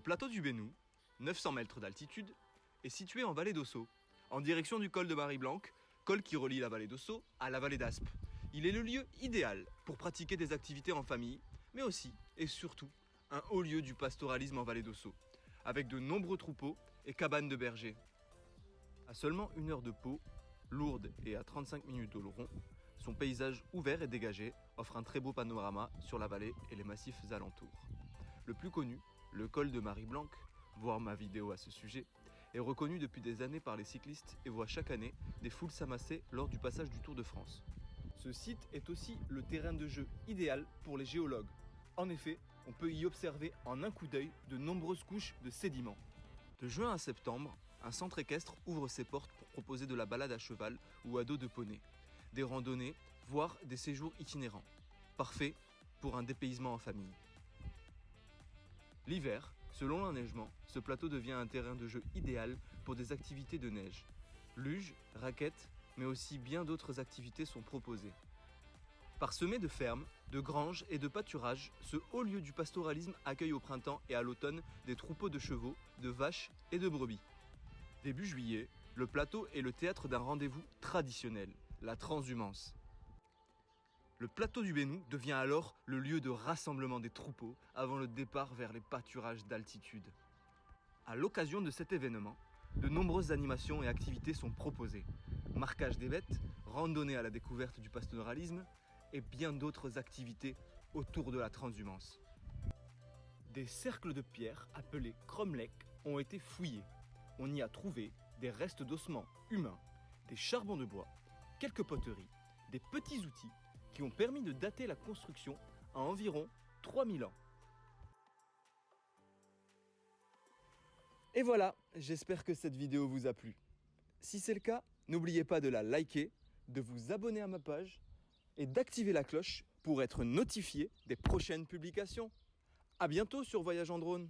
plateau du Bénou, 900 mètres d'altitude, est situé en vallée d'Ossau, en direction du col de Marie-Blanque, col qui relie la vallée d'Ossau à la vallée d'Aspe. Il est le lieu idéal pour pratiquer des activités en famille, mais aussi et surtout un haut lieu du pastoralisme en vallée d'Ossau, avec de nombreux troupeaux et cabanes de bergers. À seulement 1 heure de Pau, Lourdes et à 35 minutes d'Oloron, son paysage ouvert et dégagé offre un très beau panorama sur la vallée et les massifs alentours. Le plus connu, le col de Marie-Blanque, voir ma vidéo à ce sujet, est reconnu depuis des années par les cyclistes et voit chaque année des foules s'amasser lors du passage du Tour de France. Ce site est aussi le terrain de jeu idéal pour les géologues. En effet, on peut y observer en un coup d'œil de nombreuses couches de sédiments. De juin à septembre, un centre équestre ouvre ses portes pour proposer de la balade à cheval ou à dos de poney, des randonnées, voire des séjours itinérants. Parfait pour un dépaysement en famille. L'hiver, selon l'enneigement, ce plateau devient un terrain de jeu idéal pour des activités de neige. Luge, raquettes, mais aussi bien d'autres activités sont proposées. Parsemé de fermes, de granges et de pâturages, ce haut lieu du pastoralisme accueille au printemps et à l'automne des troupeaux de chevaux, de vaches et de brebis. Début juillet, le plateau est le théâtre d'un rendez-vous traditionnel, la transhumance. Le plateau du Bénou devient alors le lieu de rassemblement des troupeaux avant le départ vers les pâturages d'altitude. À l'occasion de cet événement, de nombreuses animations et activités sont proposées. Marquage des bêtes, randonnée à la découverte du pastoralisme et bien d'autres activités autour de la transhumance. Des cercles de pierre appelés cromlechs ont été fouillés. On y a trouvé des restes d'ossements humains, des charbons de bois, quelques poteries, des petits outils qui ont permis de dater la construction à environ 3000 ans. Et voilà, j'espère que cette vidéo vous a plu. Si c'est le cas, n'oubliez pas de la liker, de vous abonner à ma page et d'activer la cloche pour être notifié des prochaines publications. À bientôt sur Voyage en drone.